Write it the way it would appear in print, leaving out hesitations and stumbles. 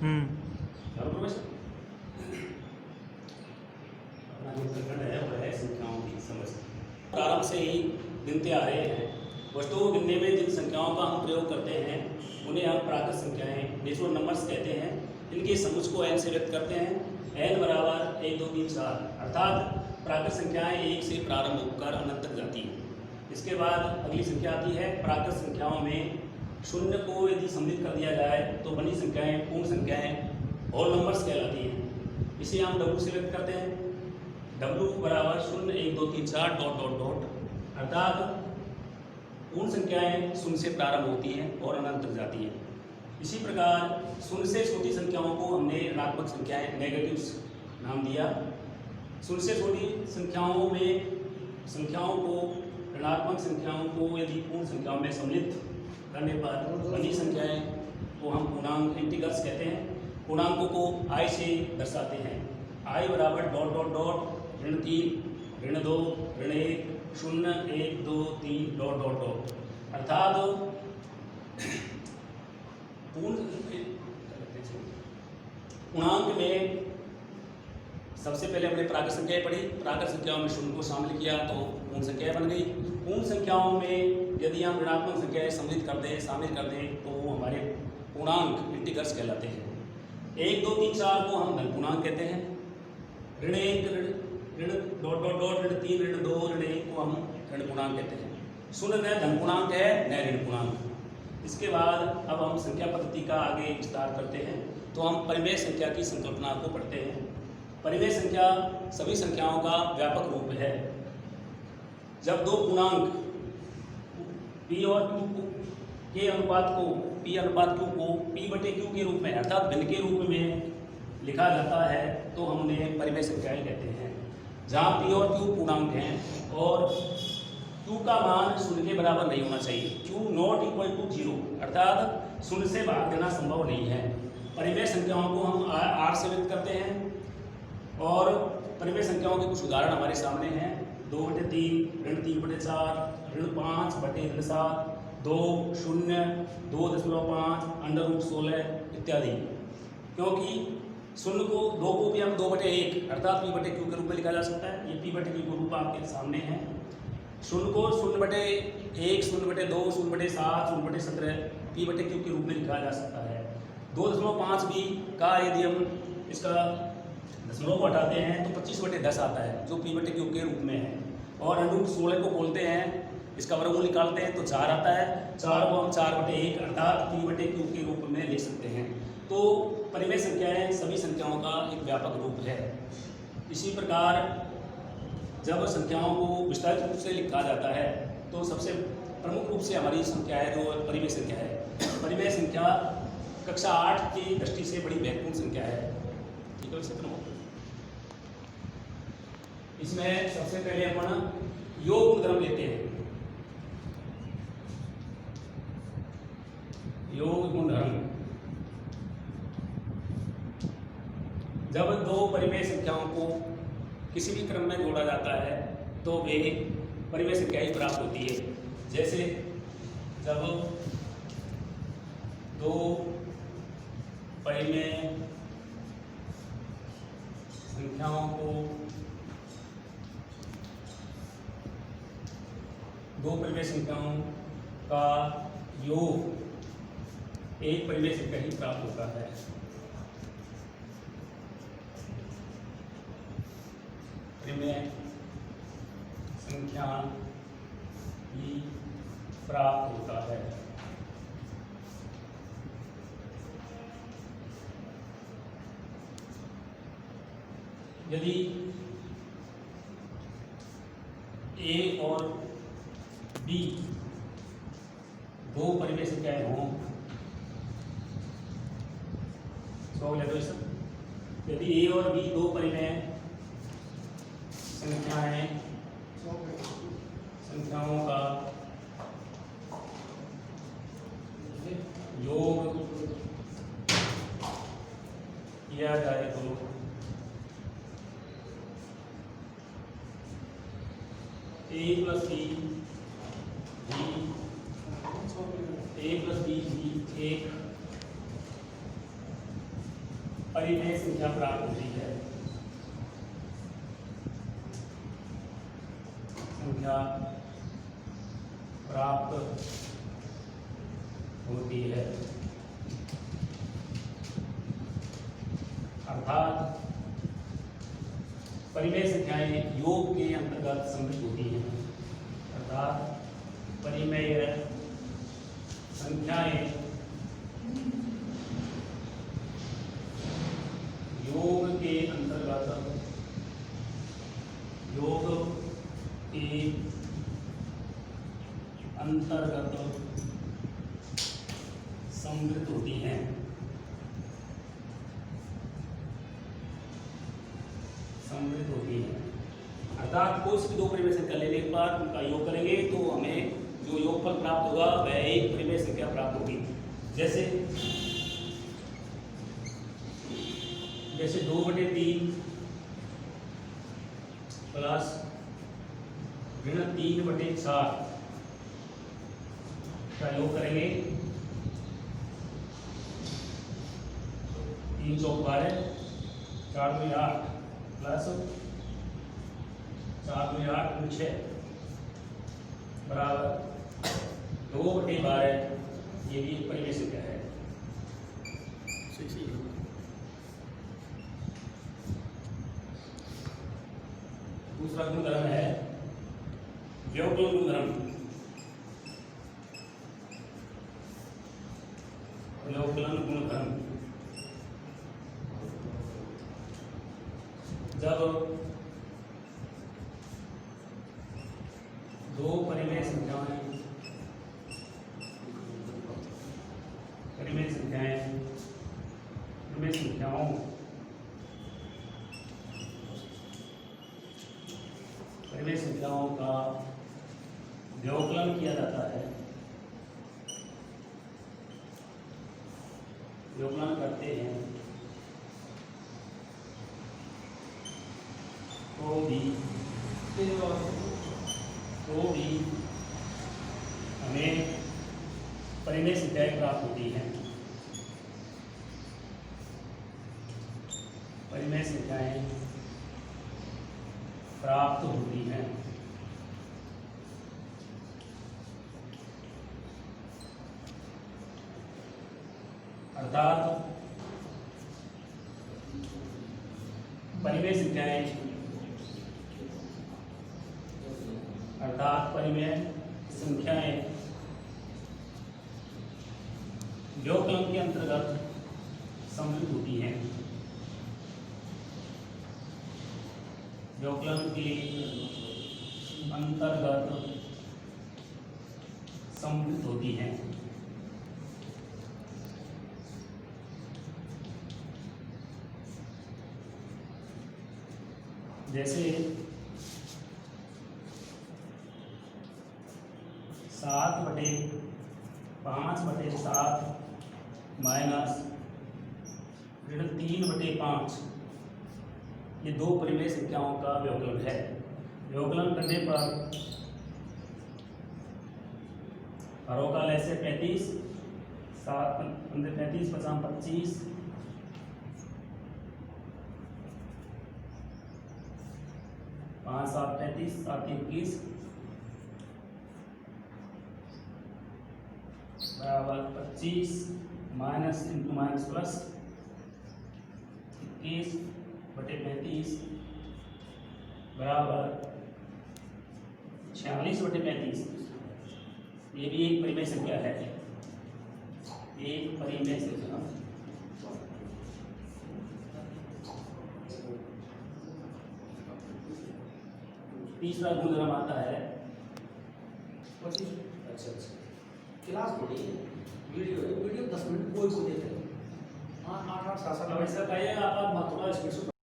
बराबर है। अपना जो प्रकरण है वो है संख्याओं की समझ। प्रारंभ से ही गिनते आ रहे हैं। वस्तुओं को गिनने में जिन संख्याओं का हम प्रयोग करते हैं उन्हें हम प्राकृत संख्याएं नेचुरल नंबर्स कहते हैं। इनके समुच्चय को n से व्यक्त करते हैं। n बराबर 1 2 3 4 अर्थात प्राकृत संख्याएं 1 से प्रारंभ होकर अनंत तक जाती हैं। इसके बाद अगली संख्या आती है प्राकृत संख्याओं में शून्य को यदि सम्मिलित कर दिया जाए तो बनी संख्याएं पूर्ण संख्याएं होल नंबर्स कहलाती हैं। इसे हम w से व्यक्त करते हैं। w बराबर 0 1 2 3 4 डॉट डॉट डॉट अर्थात पूर्ण संख्याएं शून्य से प्रारंभ होती हैं और अनंत तक जाती हैं। इसी प्रकार शून्य से छोटी संख्याओं को हमने ऋणात्मक संख्याएं नेगेटिव्स नाम दिया। शून्य से छोटी संख्याओं को ऋणात्मक संख्याओं को यदि पूर्ण संख्याओं में सम्मिलित करने पर बनी संख्याएं को हम पूर्णांक इंटीग्रल्स कहते हैं। पूर्णांकों को i से दर्शाते हैं। i बराबर डॉट डॉट डॉट ऋण 3 ऋण 2 ऋण 1 0 1 2 3 डॉट डॉट डॉट अर्थात पूर्णांक में सबसे पहले हमने प्राकृत संख्याएं पढ़ी। प्राकृत संख्याओं में शून्य को शामिल किया तो पूर्ण संख्याएं बन गई। पूर्ण संख्याओं में यदि हम ऋणात्मक संख्याएं सम्मिलित कर दें शामिल कर दें तो वो हमारे पूर्णांक इंटीग्रल्स कहलाते हैं। 1 2 3 4 को हम धन पूर्णांक कहते हैं। ऋण 1 ऋण डॉट डॉट डॉट ऋण 3 ऋण 2 ऋण 1 को हम ऋण पूर्णांक कहते हैं। शून्य न धन पूर्णांक है न ऋण पूर्णांक। इसके बाद अब हम संख्या पद्धति का आगे विस्तार करते हैं तो हम परिमेय संख्या की संकल्पना को पढ़ते हैं। परिमेय संख्या सभी संख्याओं का व्यापक रूप है। जब दो पूर्णांक p और q के अनुपात को p अनुपात q को p बटे q के रूप में अर्थात भिन्न के रूप में लिखा जाता है तो हम उन्हें परिमेय संख्याएं कहते हैं। जहाँ p और q पूर्णांक हैं और q का मान शून्य के बराबर नहीं होना चाहिए। q नॉट इक्वल टू 0 अर्थात शून्य से भाग देना संभव नहीं है। परिमेय संख्याओं को हम r से व्यक्त करते हैं और परिमेय संख्याओं के कुछ उदाहरण हमारे सामने हैं। 2 बटे 3 ऋण 3 बटे 4 ऋण 5 बटे ऋण 7 2 0 2.5 अंडर रूट 16 इत्यादि। क्योंकि शून्य को 2 को भी हम 2 बटे 1 अर्थात p बटे q के रूप में लिखा जा सकता है। ये p बटे q का रूप आपके सामने है। शून्य को 0 बटे 1 0 बटे 2 0 बटे 7 0 बटे 17 p बटे q के रूप में लिखा जा सकता है। 2.5 भी का यदि हम इसका दशमलव को हटाते हैं तो 25 बटे 10 आता है जो p बटे q के रूप में है। और अंडर रूट 16 को बोलते हैं, इसका वर्गमूल निकालते हैं तो 4 आता है। 4 को हम 4 बटे 1 अर्थात p बटे q के रूप में लिख सकते हैं। तो परिमेय संख्याएं सभी संख्याओं का एक व्यापक रूप है। इसी प्रकार जब संख्याओं को विस्तारित रूप से लिखा जाता है तो सबसे प्रमुख रूप से हमारी संख्या है जो परिमेय संख्या है। परिमेय संख्या कक्षा 8 की दृष्टि से बड़ी महत्वपूर्ण संख्या है। ठीक है, इससे प्रमुख इसमें सबसे पहले अपन योग गुणधर्म लेते हैं। योग गुणधर्म जब दो परिमेय संख्याओं को किसी भी क्रम में जोड़ा जाता है तो वे परिमेय संख्या ही प्राप्त होती है। जैसे जब दो परिमेय संख्याओं को दो परिमेय संख्याओं का योग एक परिमेय संख्या ही प्राप्त होता है। परिमेय संख्या ही प्राप्त होता है। यदि ए और बी दो परिमेय संख्याएं हों यदि ए और बी दो परिमेय संख्याओं का योग किया जाए तो ए प्लस बी एक परिमेय संख्या प्राप्त होती है। संख्या प्राप्त होती है, अर्थात परिमेय संख्याएं योग के अंतर्गत सम्मिलित होती हैं, अर्थात परिमेय संख्याएं योग के अंतर्गत सम्मिलित होती हैं। अर्थात कोई भी दो परिमेय संख्या लेने के बाद उनका योग करेंगे तो हमें जो योगफल प्राप्त होगा वह एक परिमेय संख्या प्राप्त होगी। जैसे 2/3 प्लस ऋण 3/4 का योग करेंगे, 3 चौक 12, 4 2 8 प्लस 4 2 8 6 बराबर 2/12। ये भी परिमेय संख्या है। दूसरा गुणधर्म है व्यवकलन गुणधर्म। व्यवकलन गुणधर्म जब दो परिमेय संख्याओं का व्यवकलन किया जाता है, व्यवकलन करते हैं तो भी हमें परिमेय संख्याएं प्राप्त होती हैं। परिमेय संख्याएं प्राप्त होती हैं। अर्थात परिमेय संख्याएं व्यवकलन के अंतर्गत सम्मिलित होती हैं। व्यवकलन के अंतर्गत सम्मिलित होती हैं। जैसे 7/5/7 माइनस 3/5 ये दो परिमेय संख्याओं का व्यवकलन है। व्यवकलन करने पर हरों का लैसे 35, 7 15 35 50 25 5 7 35 7 21 बराबर 25 माइनस इंटू माइनस प्लस 21/35 बराबर 46/35। ये भी एक परिमेय संख्या है, एक परिमेय संख्या। तीसरा गुणधर्म आता है अच्छा क्लास थोड़ी है, वीडियो 10 मिनट कोई को देते हैं। 8 7 आप थोड़ा स्पीड से